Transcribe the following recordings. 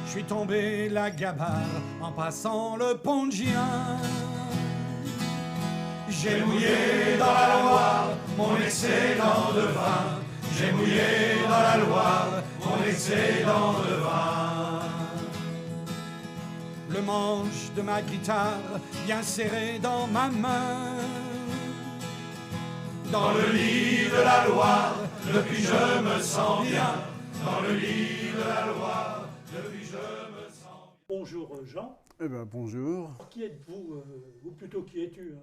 Je suis tombé la gabarre en passant le pont de Gien. J'ai mouillé dans la Loire mon excédent de vin. J'ai mouillé dans la Loire mon excédent de vin. Le manche de ma guitare bien serré dans ma main. Dans le lit de la Loire, depuis je me sens bien. Dans le lit de la Loire, depuis je me sens bien. Bonjour Jean. Eh bien bonjour. Qui êtes-vous, ou plutôt qui es-tu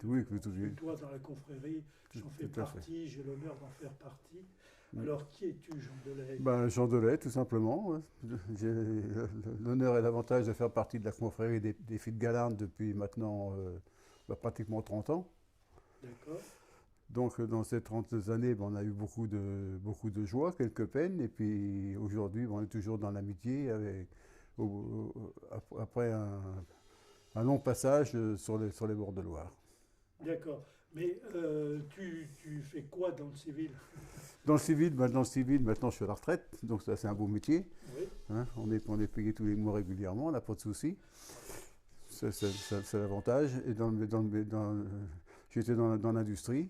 Oui, plutôt. Toi dans la confrérie, j'en fais partie, j'ai l'honneur d'en faire partie. Alors qui es-tu, Jean Delay? Jean Delay, tout simplement. J'ai l'honneur et l'avantage de faire partie de la confrérie des Filles de Galarne depuis maintenant pratiquement 30 ans. D'accord. Donc dans ces 30 années, on a eu beaucoup de joie, quelques peines, et puis aujourd'hui, on est toujours dans l'amitié après un long passage sur les bords de Loire. D'accord. Mais tu fais quoi dans le civil? Dans le civil, maintenant je suis à la retraite, donc ça c'est un beau métier. Oui. Hein, on est payé tous les mois régulièrement, on n'a pas de souci. C'est l'avantage. Et j'étais dans l'industrie.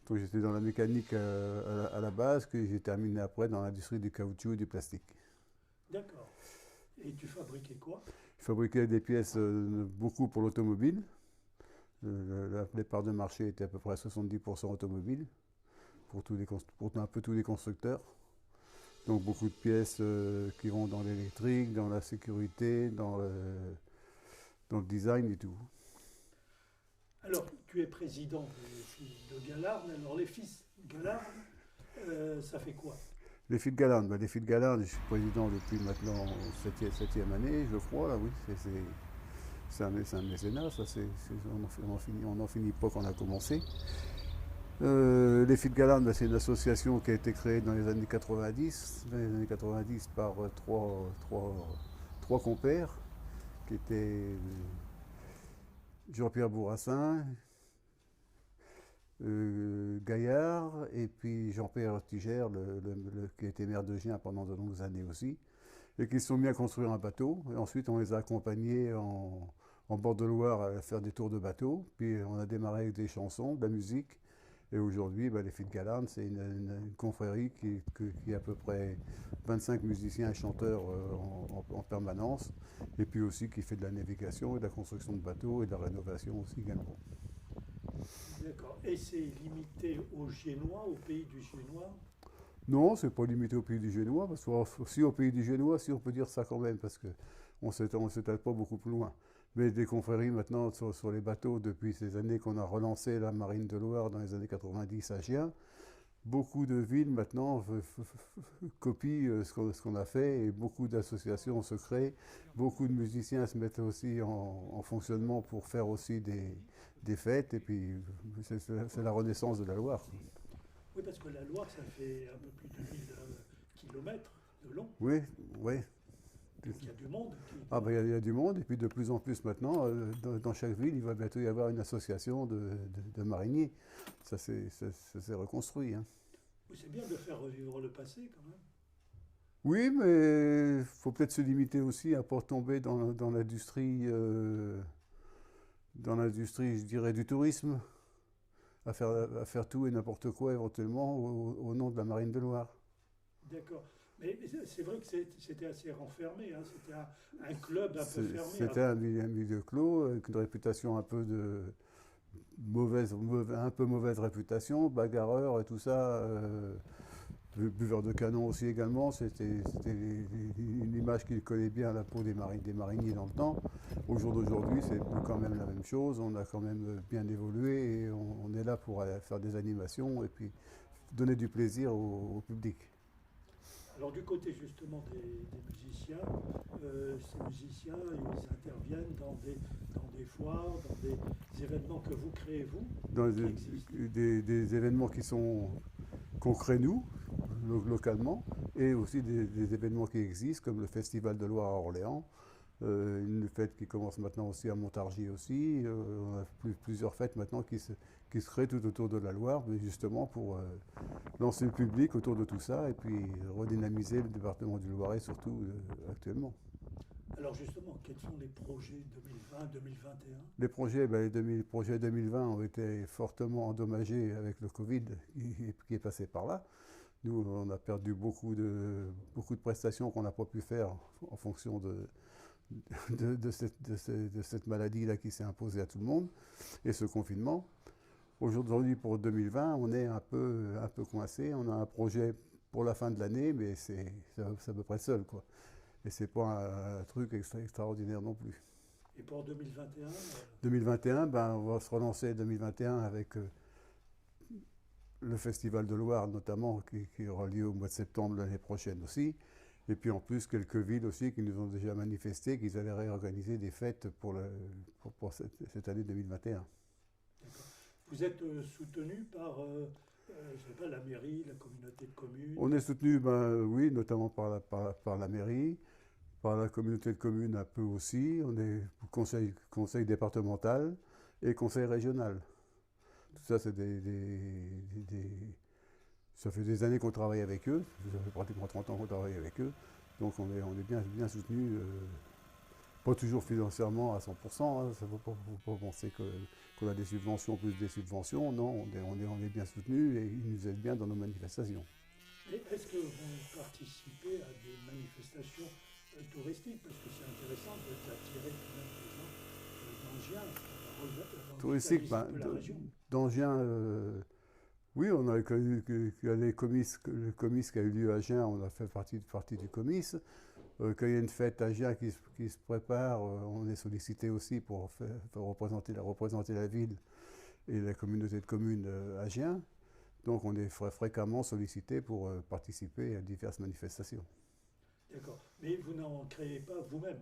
Donc j'étais dans la mécanique à la base, que j'ai terminé après dans l'industrie du caoutchouc et du plastique. D'accord. Et tu fabriquais quoi? Je fabriquais des pièces beaucoup pour l'automobile. Les parts de marché étaient à peu près à 70% automobile, pour un peu tous les constructeurs. Donc beaucoup de pièces qui vont dans l'électrique, dans la sécurité, dans le design et tout. Alors, tu es président des Filles de Galarne. Alors, les Filles de Galarne, ça fait quoi? Les Filles de Galarne, les Filles de Galarne, je suis président depuis maintenant 7e année, je crois, là, oui. C'est un mécénat, ça, on n'en finit pas quand on a commencé. Les Filles de Galarne, c'est une association qui a été créée dans les années 90, par trois compères, qui étaient Jean-Pierre Bourassin, Gaillard, et puis Jean-Pierre Tigère, qui a été maire de Gien pendant de longues années aussi, et qui se sont mis à construire un bateau. Et ensuite, on les a accompagnés en bord de Loire à faire des tours de bateau. Puis on a démarré avec des chansons, de la musique. Et aujourd'hui, les Filles de Galarne, c'est une confrérie qui a à peu près 25 musiciens et chanteurs en permanence, et puis aussi qui fait de la navigation et de la construction de bateaux et de la rénovation aussi également. D'accord. Et c'est limité aux Génois, au pays du Génois? Non, c'est pas limité au pays du Génois, parce que aussi au pays du Génois, si on peut dire ça quand même, parce qu'on ne s'étale pas beaucoup plus loin. Mais des confréries maintenant sur les bateaux, depuis ces années qu'on a relancé la marine de Loire dans les années 90 à Gien, beaucoup de villes maintenant copient ce qu'on a fait, et beaucoup d'associations se créent, beaucoup de musiciens se mettent aussi en fonctionnement pour faire aussi des fêtes, et puis c'est la renaissance de la Loire. Oui, parce que la Loire, ça fait un peu plus de 1000 kilomètres de long. Oui, oui. Donc il y a du monde. Il y a du monde, et puis de plus en plus maintenant, dans chaque ville, il va bientôt y avoir une association de mariniers. Ça s'est reconstruit. Hein. Oui, c'est bien de faire revivre le passé quand même. Oui, mais il faut peut-être se limiter aussi à ne pas tomber dans l'industrie, je dirais, du tourisme, à faire tout et n'importe quoi éventuellement au nom de la marine de Loire. D'accord. Mais c'est vrai que c'était assez renfermé, hein. C'était un club un peu fermé. C'était un milieu clos, avec une réputation un peu mauvaise réputation, bagarreur et tout ça, buveur de canon aussi également. C'était une image qui collait bien à la peau des mariniers dans le temps. Au jour d'aujourd'hui, c'est plus quand même la même chose. On a quand même bien évolué, et on est là pour faire des animations et puis donner du plaisir au public. Alors du côté justement des musiciens, ces musiciens, ils interviennent dans des foires, dans des événements que vous créez vous? Dans des événements qu'on crée nous, localement, et aussi des événements qui existent, comme le Festival de Loire à Orléans, une fête qui commence maintenant aussi à Montargis aussi. On a plusieurs fêtes maintenant qui qui se crée tout autour de la Loire, mais justement pour lancer le public autour de tout ça et puis redynamiser le département du Loiret, surtout actuellement. Alors justement, quels sont les projets 2020-2021? Les projets 2020 ont été fortement endommagés avec le Covid qui est passé par là. Nous, on a perdu beaucoup de prestations qu'on n'a pas pu faire en fonction de cette maladie-là qui s'est imposée à tout le monde et ce confinement. Aujourd'hui, pour 2020, on est un peu coincé. On a un projet pour la fin de l'année, mais c'est à peu près seul, quoi. Et c'est pas un truc extraordinaire non plus. Et pour 2021 2021, on va se relancer 2021 avec le Festival de Loire notamment, qui aura lieu au mois de septembre l'année prochaine aussi. Et puis en plus, quelques villes aussi qui nous ont déjà manifesté qu'ils allaient réorganiser des fêtes pour cette année 2021. D'accord. Vous êtes soutenu par je sais pas, la mairie, la communauté de communes? On est soutenu, oui, notamment par la mairie, par la communauté de communes un peu aussi. On est conseil départemental et conseil régional. Tout ça, c'est ça fait des années qu'on travaille avec eux. Ça fait pratiquement 30 ans qu'on travaille avec eux. Donc on est bien soutenu. Pas toujours financièrement à 100%. Hein. Ça ne faut pas penser qu'on a des subventions plus des subventions. Non, on est bien soutenu et ils nous aident bien dans nos manifestations. Est-ce que vous participez à des manifestations touristiques? Parce que c'est intéressant d'attirer quand même des gens d'Angien. Touristique, d'Angien, oui, on a le comice qui a eu lieu à Agen, on a fait partie du comice. Quand il y a une fête à Agen qui se prépare, on est sollicité aussi pour représenter la ville et la communauté de communes à Agen. Donc on est fréquemment sollicité pour participer à diverses manifestations. D'accord. Mais vous n'en créez pas vous-même?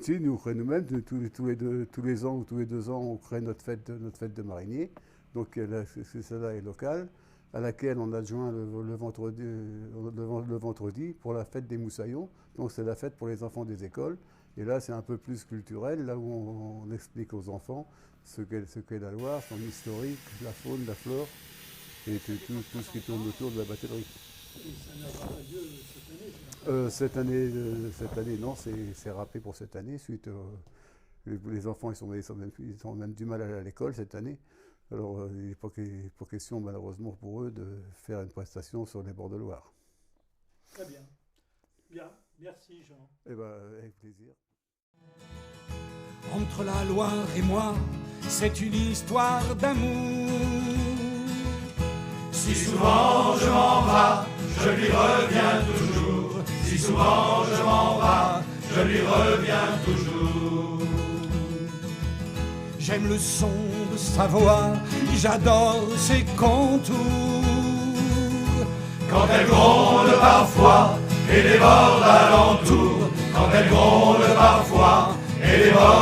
Si, nous créons nous-mêmes. Tous les ans ou tous les 2 ans, on crée notre fête de marinier. Donc celle-là est locale, à laquelle on adjoint le vendredi pour la fête des moussaillons. Donc c'est la fête pour les enfants des écoles. Et là, c'est un peu plus culturel, là où on explique aux enfants ce qu'est la Loire, son historique, la faune, la flore, et tout ce qui tourne autour de la batellerie. Et ça n'a pas lieu cette année? Cette année, non, c'est râpé pour cette année. Suite, les enfants ils ont même du mal à aller à l'école cette année. Alors, il n'est pas question, malheureusement pour eux, de faire une prestation sur les bords de Loire. Très bien. Bien, merci Jean. Eh bien, avec plaisir. Entre la Loire et moi, c'est une histoire d'amour. Si souvent je m'en vas, je lui reviens toujours. Si souvent je m'en vas, je lui reviens toujours. J'aime le son de sa voix, j'adore ses contours. Quand elle gronde parfois et déborde alentour. Quand elle gronde parfois et déborde